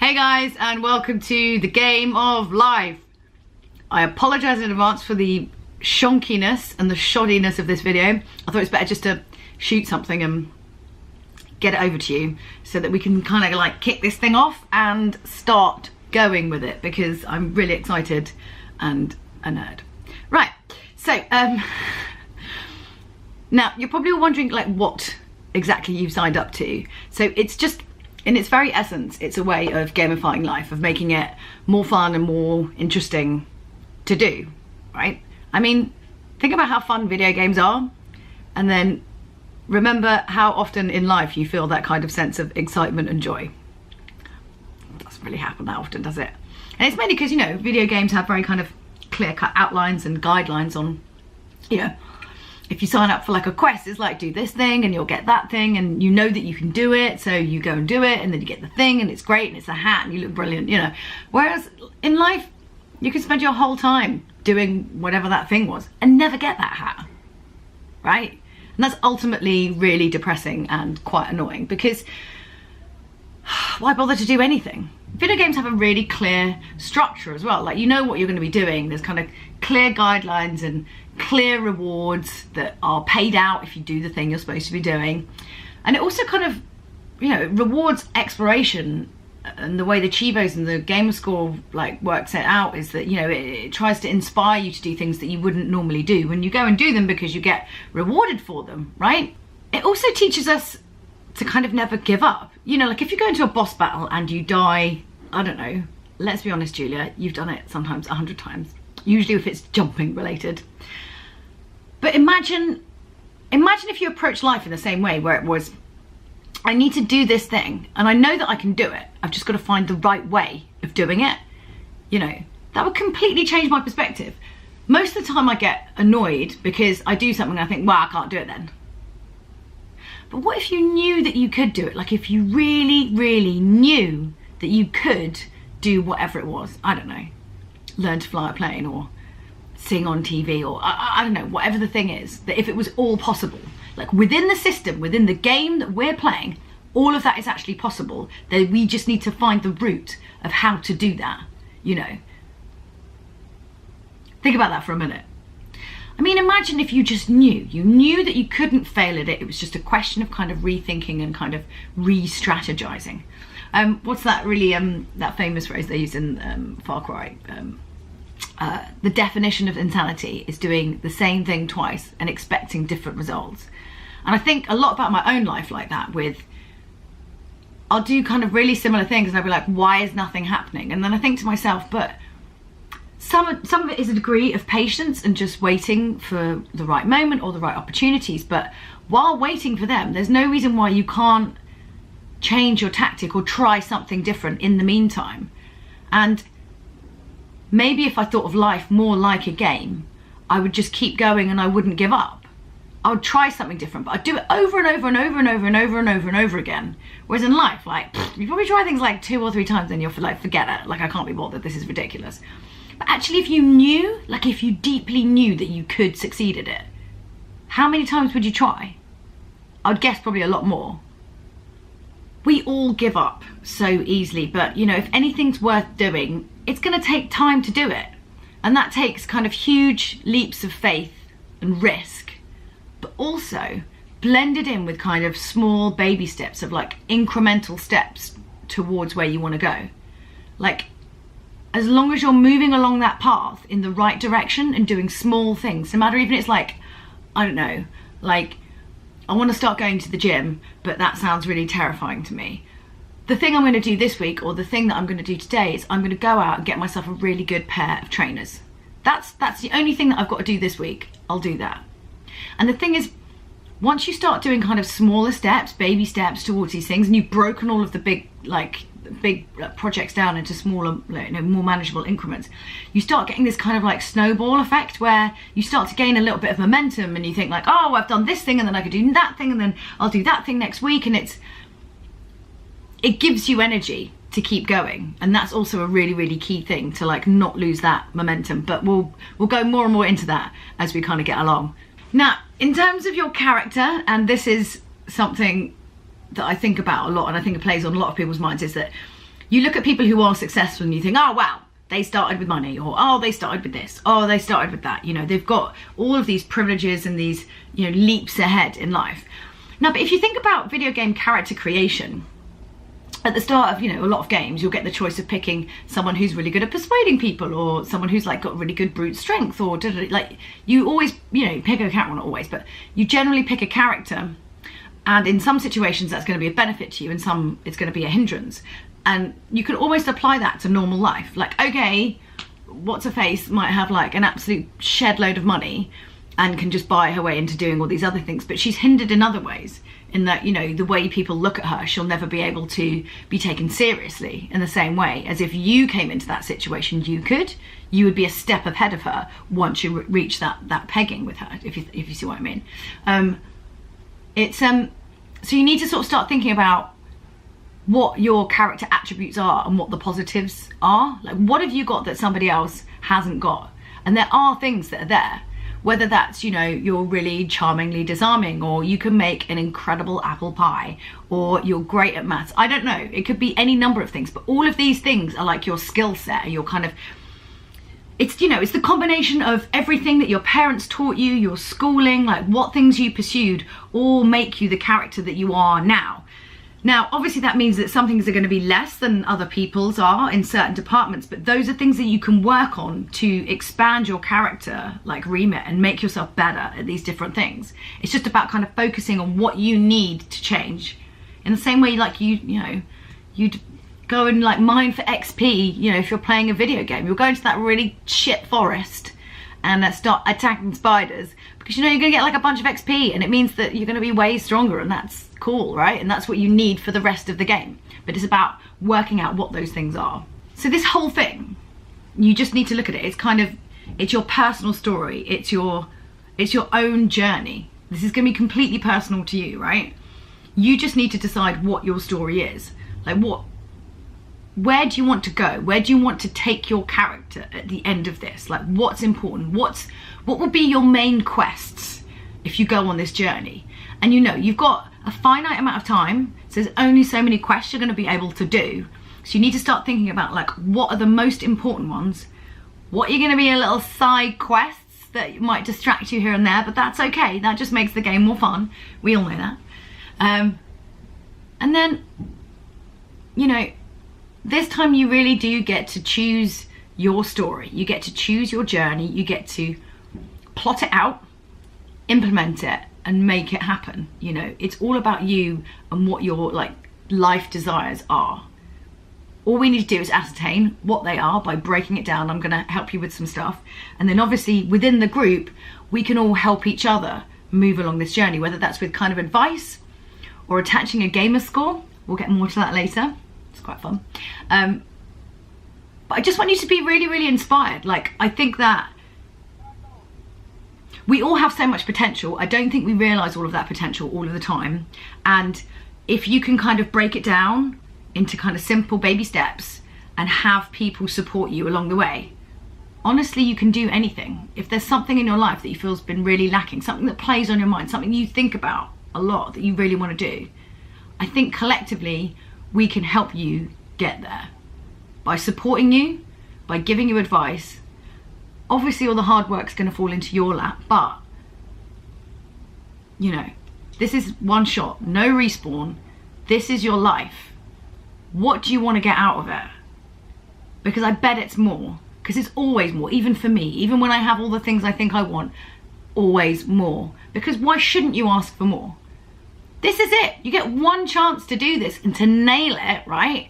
Hey guys, and welcome to the game of life. I apologise in advance for the shonkiness and the shoddiness of this video. I thought it was better just to shoot something and get it over to you so that we can kind of like kick this thing off and start going with it, because I'm really excited and a nerd. Right, so now you're probably wondering like what exactly you've signed up to. So it's just, in its very essence, it's a way of gamifying life, of making it more fun and more interesting to do, right? I mean, think about how fun video games are, and then remember how often in life you feel that kind of sense of excitement and joy. It doesn't really happen that often, does it? And it's mainly because, you know, video games have very kind of clear-cut outlines and guidelines on, you know, if you sign up for like a quest, it's like, do this thing and you'll get that thing, and you know that you can do it, so you go and do it, and then you get the thing and it's great and it's a hat and you look brilliant, you know. Whereas in life, you can spend your whole time doing whatever that thing was and never get that hat, right? And that's ultimately really depressing and quite annoying, because why bother to do anything? Video games have a really clear structure as well. Like, you know what you're going to be doing. There's kind of clear guidelines and clear rewards that are paid out if you do the thing you're supposed to be doing. And it also kind of, you know, rewards exploration. And the way the Chivos and the gamer score like works it out is that, you know, it tries to inspire you to do things that you wouldn't normally do when you go and do them, because you get rewarded for them, right? It also teaches us to kind of never give up. You know, like if you go into a boss battle and you die, I don't know, let's be honest, Julia, you've done it sometimes 100 times, usually if it's jumping related. But imagine if you approach life in the same way, where it was, I need to do this thing and I know that I can do it, I've just got to find the right way of doing it. You know, that would completely change my perspective. Most of the time I get annoyed because I do something and I think, well, I can't do it then. But what if you knew that you could do it? Like if you really, really knew that you could do whatever it was. I don't know, learn to fly a plane or sing on TV, or I don't know, whatever the thing is, that if it was all possible, like within the system, within the game that we're playing, all of that is actually possible, that we just need to find the route of how to do that, you know. Think about that for a minute. I mean, imagine if you just knew that you couldn't fail at it. It was just a question of kind of rethinking and kind of re-strategizing. What's that really, that famous phrase they use in Far Cry? The definition of insanity is doing the same thing twice and expecting different results. And I think a lot about my own life like that, with I'll do kind of really similar things and I'll be like, why is nothing happening? And then I think to myself, but some of it is a degree of patience and just waiting for the right moment or the right opportunities. But while waiting for them, there's no reason why you can't change your tactic or try something different in the meantime. And maybe if I thought of life more like a game, I would just keep going and I wouldn't give up. I would try something different, but I'd do it over and over and over and over and over and over and over again. Whereas in life, like, you probably try things like 2 or 3 times and you're like, forget it, like I can't be bothered, this is ridiculous. But actually, if you knew, like if you deeply knew that you could succeed at it, how many times would you try? I'd guess probably a lot more. We all give up so easily, but you know, if anything's worth doing, it's going to take time to do it. And that takes kind of huge leaps of faith and risk, but also blended in with kind of small baby steps of like incremental steps towards where you want to go. Like, as long as you're moving along that path in the right direction and doing small things, no matter even it's like, I don't know, like I want to start going to the gym, but that sounds really terrifying to me. The thing I'm going to do this week, or the thing that I'm going to do today, is I'm going to go out and get myself a really good pair of trainers. That's the only thing that I've got to do this week. I'll do that. And the thing is, once you start doing kind of smaller steps, baby steps towards these things, and you've broken all of the big projects down into smaller, you know, more manageable increments, you start getting this kind of like snowball effect where you start to gain a little bit of momentum, and you think like, oh, I've done this thing, and then I could do that thing, and then I'll do that thing next week, and it gives you energy to keep going. And that's also a really, really key thing, to like not lose that momentum. But we'll go more and more into that as we kind of get along. Now, in terms of your character, and this is something that I think about a lot, and I think it plays on a lot of people's minds, is that You look at people who are successful and you think, oh wow, they started with money, or oh, they started with this, oh, they started with that. You know, they've got all of these privileges and these, you know, leaps ahead in life. Now, but if you think about video game character creation, at the start of, you know, a lot of games, you'll get the choice of picking someone who's really good at persuading people, or someone who's like got really good brute strength, or like you always, you know, pick a character, well, not always, but you generally pick a character, and in some situations that's going to be a benefit to you, in some it's going to be a hindrance. And you can almost apply that to normal life. Like, okay, what's her face might have like an absolute shed load of money and can just buy her way into doing all these other things, but she's hindered in other ways, in that, you know, the way people look at her, she'll never be able to be taken seriously in the same way as if you came into that situation. You would be a step ahead of her once you reach that pegging with her, if you see what I mean. So you need to sort of start thinking about what your character attributes are and what the positives are. Like, what have you got that somebody else hasn't got? And there are things that are there, whether that's, you know, you're really charmingly disarming, or you can make an incredible apple pie, or you're great at maths. I don't know, it could be any number of things, but all of these things are like your skill set, your kind of, it's, you know, it's the combination of everything that your parents taught you, your schooling, like what things you pursued, all make you the character that you are now. Now, obviously that means that some things are going to be less than other people's are in certain departments, but those are things that you can work on to expand your character, like remit, and make yourself better at these different things. It's just about kind of focusing on what you need to change. In the same way, like you know, you'd go and like mine for XP, you know, if you're playing a video game, you'll go into that really shit forest and start attacking spiders, because you know you're gonna get like a bunch of XP, and it means that you're gonna be way stronger, and that's cool, right? And that's what you need for the rest of the game. But it's about working out what those things are. So this whole thing, you just need to look at it. It's kind of, it's your personal story. It's your own journey. This is gonna be completely personal to you, right? You just need to decide what your story is. Like where do you want to go? Where do you want to take your character at the end of this? Like, what's important? What will be your main quests if you go on this journey? And you know, you've got a finite amount of time, so there's only so many quests you're going to be able to do. So you need to start thinking about, like, what are the most important ones? What are going to be a little side quests that might distract you here and there, but that's okay. That just makes the game more fun. We all know that. And then, you know, this time you really do get to choose your story. You get to choose your journey. You get to plot it out, implement it, and make it happen. You know, it's all about you and what your like life desires are. All we need to do is ascertain what they are by breaking it down. I'm going to help you with some stuff, and then obviously within the group we can all help each other move along this journey, whether that's with kind of advice or attaching a gamer score. We'll get more to that later. It's quite fun. But I just want you to be really, really inspired. Like, I think that we all have so much potential. I don't think we realise all of that potential all of the time. And if you can kind of break it down into kind of simple baby steps and have people support you along the way, honestly, you can do anything. If there's something in your life that you feel's been really lacking, something that plays on your mind, something you think about a lot that you really want to do, I think collectively we can help you get there by supporting you, by giving you advice. Obviously all the hard work's going to fall into your lap, but you know, this is one shot, no respawn. This is your life. What do you want to get out of it? Because I bet it's more, because it's always more, even for me, even when I have all the things I think I want, always more. Because why shouldn't you ask for more? This is it. You get one chance to do this and to nail it, right?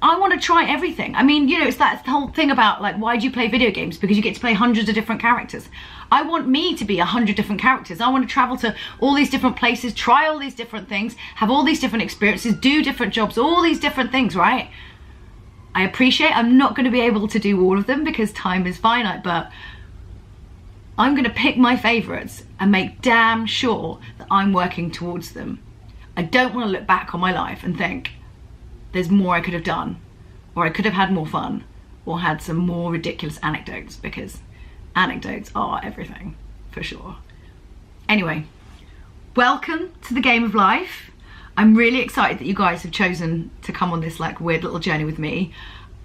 I want to try everything. I mean, you know, it's that whole thing about like, why do you play video games? Because you get to play hundreds of different characters. I want me to be 100 different characters. I want to travel to all these different places, try all these different things, have all these different experiences, do different jobs, all these different things, right? I appreciate I'm not going to be able to do all of them because time is finite, but I'm going to pick my favorites and make damn sure that I'm working towards them. I don't want to look back on my life and think there's more I could have done, or I could have had more fun, or had some more ridiculous anecdotes, because anecdotes are everything, for sure. Anyway, welcome to the game of life. I'm really excited that you guys have chosen to come on this like weird little journey with me.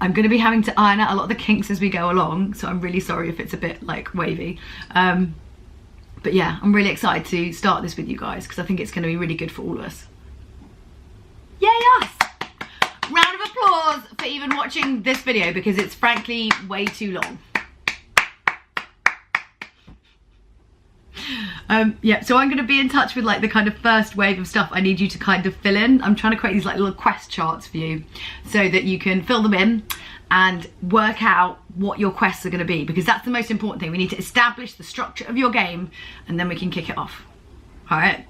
I'm going to be having to iron out a lot of the kinks as we go along, so I'm really sorry if it's a bit like wavy. But yeah, I'm really excited to start this with you guys because I think it's going to be really good for all of us. Yay us! Round of applause for even watching this video because it's frankly way too long. Yeah, so I'm going to be in touch with like the kind of first wave of stuff I need you to kind of fill in. I'm trying to create these like little quest charts for you so that you can fill them in and work out what your quests are going to be, because that's the most important thing. We need to establish the structure of your game and then we can kick it off. All right.